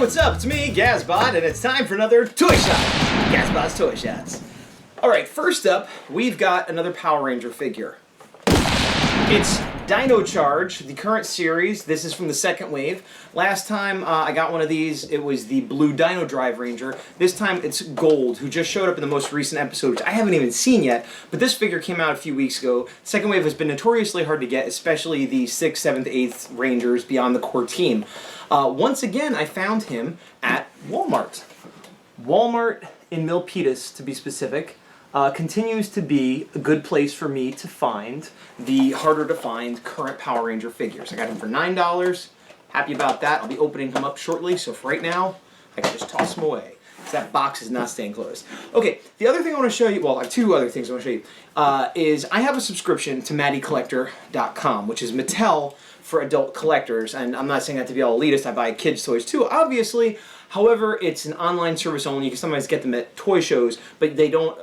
what's up? It's me, Gazbot, and it's time for another Toy Shot. Gazbot's Toy Shots. Alright, first up, we've got another Power Ranger figure. It's Dino Charge, the current series. This is from the second wave. Last time I got one of these, it was the blue Dino Drive Ranger. This time it's Gold, who just showed up in the most recent episode, which I haven't even seen yet, but this figure came out a few weeks ago. Second wave has been notoriously hard to get, especially the 6th, 7th, 8th Rangers beyond the core team. Once again, I found him at Walmart. Walmart in Milpitas, to be specific. Continues to be a good place for me to find the harder to find current Power Ranger figures. I got him for $9. Happy about that. I'll be opening him up shortly, so for right now, I can just toss him away. That box is not staying closed. Okay, the other thing I want to show you, well, I have two other things I want to show you, is I have a subscription to MattyCollector.com, which is Mattel for adult collectors, and I'm not saying that to be all elitist. I buy kids' toys too, obviously. However, it's an online service only. You can sometimes get them at toy shows, but they don't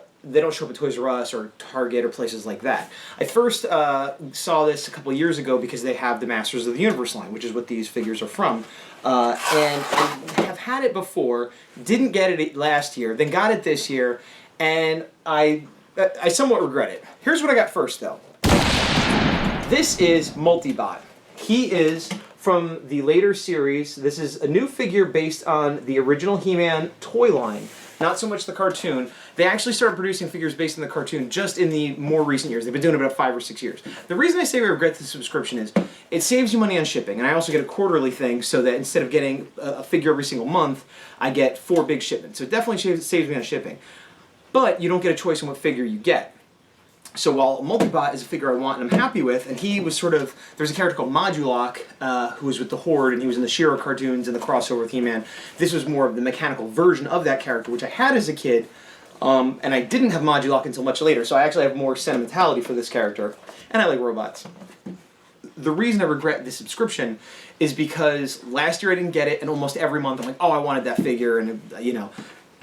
show up at Toys R Us or Target or places like that. I first saw this a couple years ago because they have the Masters of the Universe line, which is what these figures are from. And I have had it before, didn't get it last year, then got it this year, and I somewhat regret it. Here's what I got first, though. This is MultiBot. He is from the later series. This is a new figure based on the original He-Man toy line. Not so much the cartoon. They actually started producing figures based on the cartoon just in the more recent years. They've been doing it about 5 or 6 years. The reason I say I regret the subscription is it saves you money on shipping, and I also get a quarterly thing so that instead of getting a figure every single month, I get 4 big shipments. So it definitely saves me on shipping. But you don't get a choice on what figure you get. So while MultiBot is a figure I want and I'm happy with, and he was sort of, there's a character called Modulok who was with the Horde, and he was in the She-Ra cartoons and the crossover with He-Man. This was more of the mechanical version of that character, which I had as a kid, and I didn't have Modulok until much later, so I actually have more sentimentality for this character, and I like robots. The reason I regret the subscription is because last year I didn't get it, and almost every month I'm like, oh, I wanted that figure, and you know.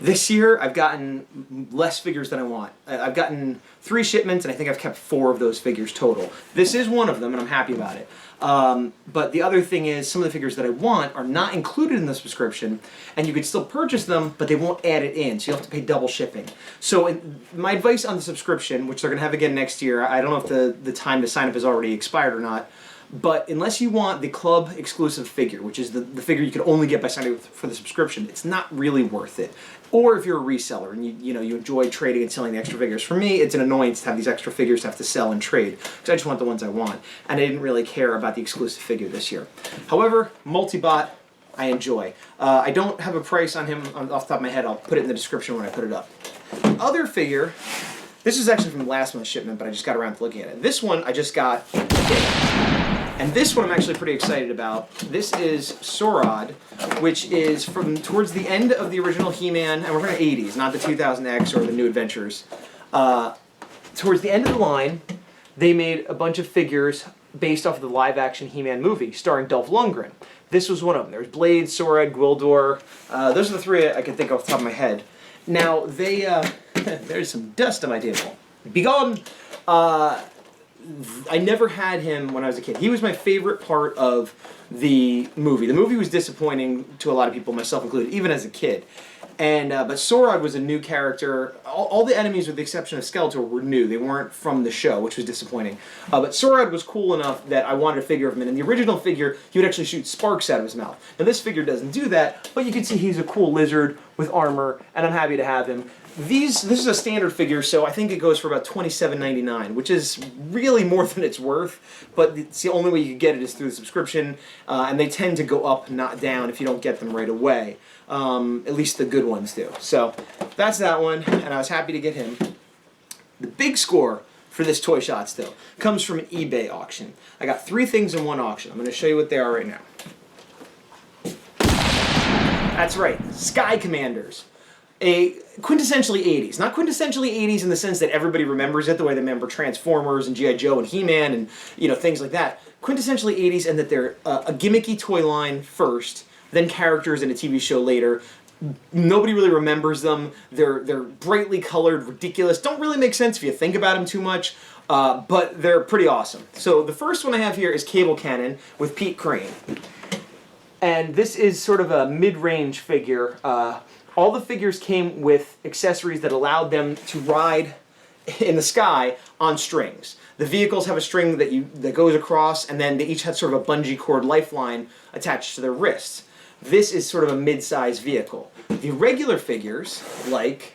This year, I've gotten less figures than I want. I've gotten 3 shipments, and I think I've kept 4 of those figures total. This is one of them, and I'm happy about it. But the other thing is, some of the figures that I want are not included in the subscription, and you could still purchase them, but they won't add it in, so you'll have to pay double shipping. So my advice on the subscription, which they're going to have again next year, I don't know if the time to sign up has already expired or not, but unless you want the club exclusive figure, which is the figure you can only get by signing up for the subscription, it's not really worth it. Or if you're a reseller and you enjoy trading and selling the extra figures. For me, it's an annoyance to have these extra figures to have to sell and trade, because I just want the ones I want. And I didn't really care about the exclusive figure this year. However, MultiBot, I enjoy. I don't have a price on him off the top of my head. I'll put it in the description when I put it up. The other figure, this is actually from last month's shipment, but I just got around to looking at it. This one I just got today. And this one I'm actually pretty excited about. This is Saurod, which is from towards the end of the original He-Man, and we're from the 80s, not the 2000X or the New Adventures. Towards the end of the line, they made a bunch of figures based off of the live-action He-Man movie, starring Dolph Lundgren. This was one of them. There's Blade, Saurod, Gwildor. Those are the 3 I can think of off the top of my head. Now, they, there's some dust on my table. Be gone! I never had him when I was a kid. He was my favorite part of the movie. The movie was disappointing to a lot of people, myself included, even as a kid. And but Saurod was a new character. All the enemies, with the exception of Skeletor, were new. They weren't from the show, which was disappointing. But Saurod was cool enough that I wanted a figure of him. And in the original figure, he would actually shoot sparks out of his mouth. Now this figure doesn't do that, but you can see he's a cool lizard with armor, and I'm happy to have him. This is a standard figure, so I think it goes for about $27.99, which is really more than it's worth, but it's the only way you can get it is through the subscription, and they tend to go up, not down, if you don't get them right away. At least the good ones do. So that's that one, and I was happy to get him. The big score for this Toy Shots, though, comes from an eBay auction. I got 3 things in one auction. I'm going to show you what they are right now. That's right, Skycommanders. A quintessentially 80s. Not quintessentially 80s in the sense that everybody remembers it, the way they remember Transformers and G.I. Joe and He-Man and, things like that. Quintessentially 80s in that they're a gimmicky toy line first, then characters in a TV show later. Nobody really remembers them. They're brightly colored, ridiculous. Don't really make sense if you think about them too much, but they're pretty awesome. So the first one I have here is Cable Cannon with Pete Crane. And this is sort of a mid-range figure. All the figures came with accessories that allowed them to ride in the sky on strings. The vehicles have a string that goes across, and then they each have sort of a bungee cord lifeline attached to their wrists. This is sort of a mid-size vehicle. The regular figures, like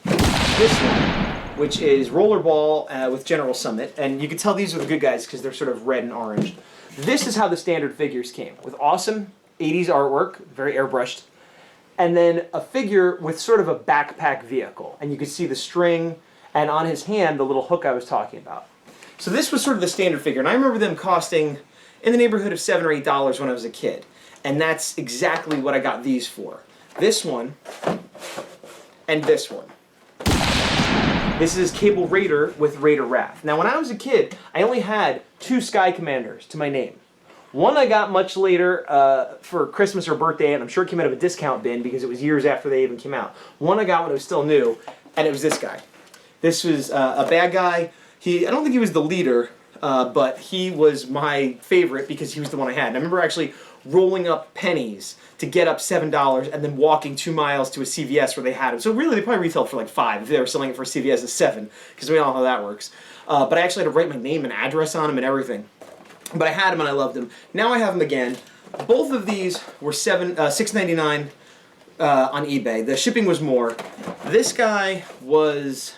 this one, which is Rollerball with General Summit, and you can tell these are the good guys because they're sort of red and orange. This is how the standard figures came, with awesome 80s artwork, very airbrushed, and then a figure with sort of a backpack vehicle. And you can see the string, and on his hand, the little hook I was talking about. So this was sort of the standard figure, and I remember them costing in the neighborhood of $7 or $8 when I was a kid. And that's exactly what I got these for. This one, and this one. This is Cable Raider with Raider Wrath. Now, when I was a kid, I only had 2 Skycommanders to my name. One I got much later for Christmas or birthday, and I'm sure it came out of a discount bin because it was years after they even came out. One I got when it was still new, and it was this guy. This was a bad guy. I don't think he was the leader, but he was my favorite because he was the one I had. And I remember actually rolling up pennies to get up $7 and then walking 2 miles to a CVS where they had them. So really, they probably retailed for like $5 if they were selling it for CVS at $7, because we all know how that works. But I actually had to write my name and address on them and everything. But I had them and I loved them. Now I have them again. Both of these were $6.99 on eBay. The shipping was more. This guy was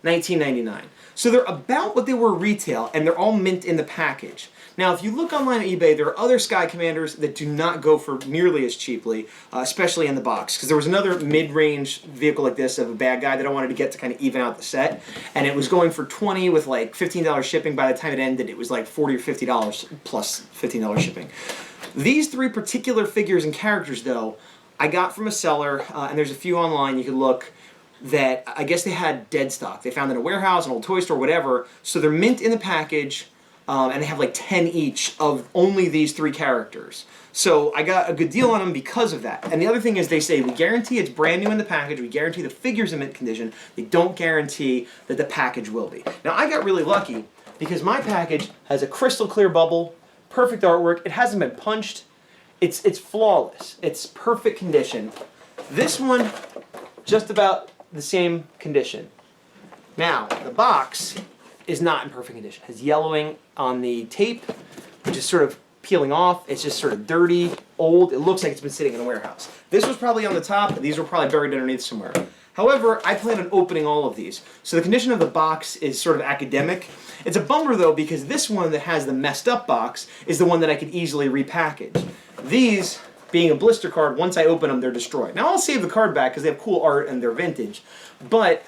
$19.99. So they're about what they were retail, and they're all mint in the package. Now, if you look online at eBay, there are other Skycommanders that do not go for nearly as cheaply, especially in the box. Because there was another mid-range vehicle like this of a bad guy that I wanted to get to kind of even out the set, and it was going for $20 with like $15 shipping. By the time it ended, it was like $40 or $50 plus $15 shipping. These 3 particular figures and characters, though, I got from a seller, and there's a few online you can look, that I guess they had dead stock. They found in a warehouse, an old toy store, whatever. So they're mint in the package, and they have like 10 each of only these 3 characters. So I got a good deal on them because of that. And the other thing is they say, we guarantee it's brand new in the package, we guarantee the figure's in mint condition, they don't guarantee that the package will be. Now I got really lucky because my package has a crystal clear bubble, perfect artwork, it hasn't been punched, it's flawless, it's perfect condition. This one, just about the same condition. Now, the box is not in perfect condition. It has yellowing on the tape, which is sort of peeling off. It's just sort of dirty, old. It looks like it's been sitting in a warehouse. This was probably on the top, but these were probably buried underneath somewhere. However, I plan on opening all of these. So the condition of the box is sort of academic. It's a bummer, though, because this one that has the messed up box is the one that I could easily repackage. These, being a blister card, once I open them, they're destroyed. Now, I'll save the card back because they have cool art and they're vintage, but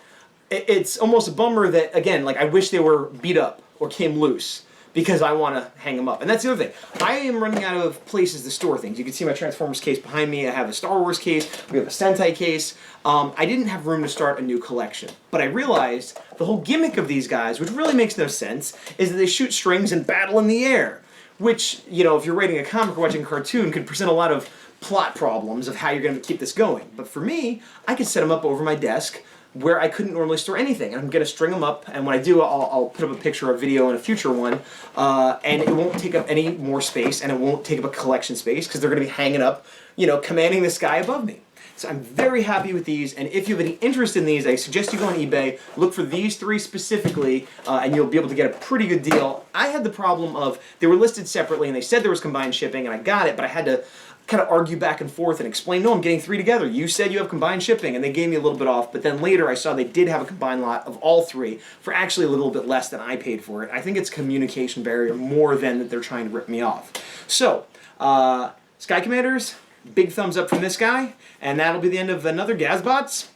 it's almost a bummer that, again, like I wish they were beat up or came loose because I want to hang them up. And that's the other thing. I am running out of places to store things. You can see my Transformers case behind me. I have a Star Wars case. We have a Sentai case. I didn't have room to start a new collection, but I realized the whole gimmick of these guys, which really makes no sense, is that they shoot strings and battle in the air. Which, you know, if you're writing a comic or watching a cartoon, could present a lot of plot problems of how you're going to keep this going. But for me, I can set them up over my desk where I couldn't normally store anything. And I'm going to string them up, and when I do, I'll put up a picture or a video in a future one, and it won't take up any more space, and it won't take up a collection space, because they're going to be hanging up, you know, commanding the sky above me. So I'm very happy with these, and if you have any interest in these, I suggest you go on eBay, look for these 3 specifically, and you'll be able to get a pretty good deal. I had the problem of, they were listed separately, and they said there was combined shipping, and I got it, but I had to kind of argue back and forth and explain, no, I'm getting 3 together. You said you have combined shipping, and they gave me a little bit off, but then later I saw they did have a combined lot of all 3 for actually a little bit less than I paid for it. I think it's a communication barrier more than that they're trying to rip me off. So, Skycommanders, big thumbs up from this guy, and that'll be the end of another Gazbots.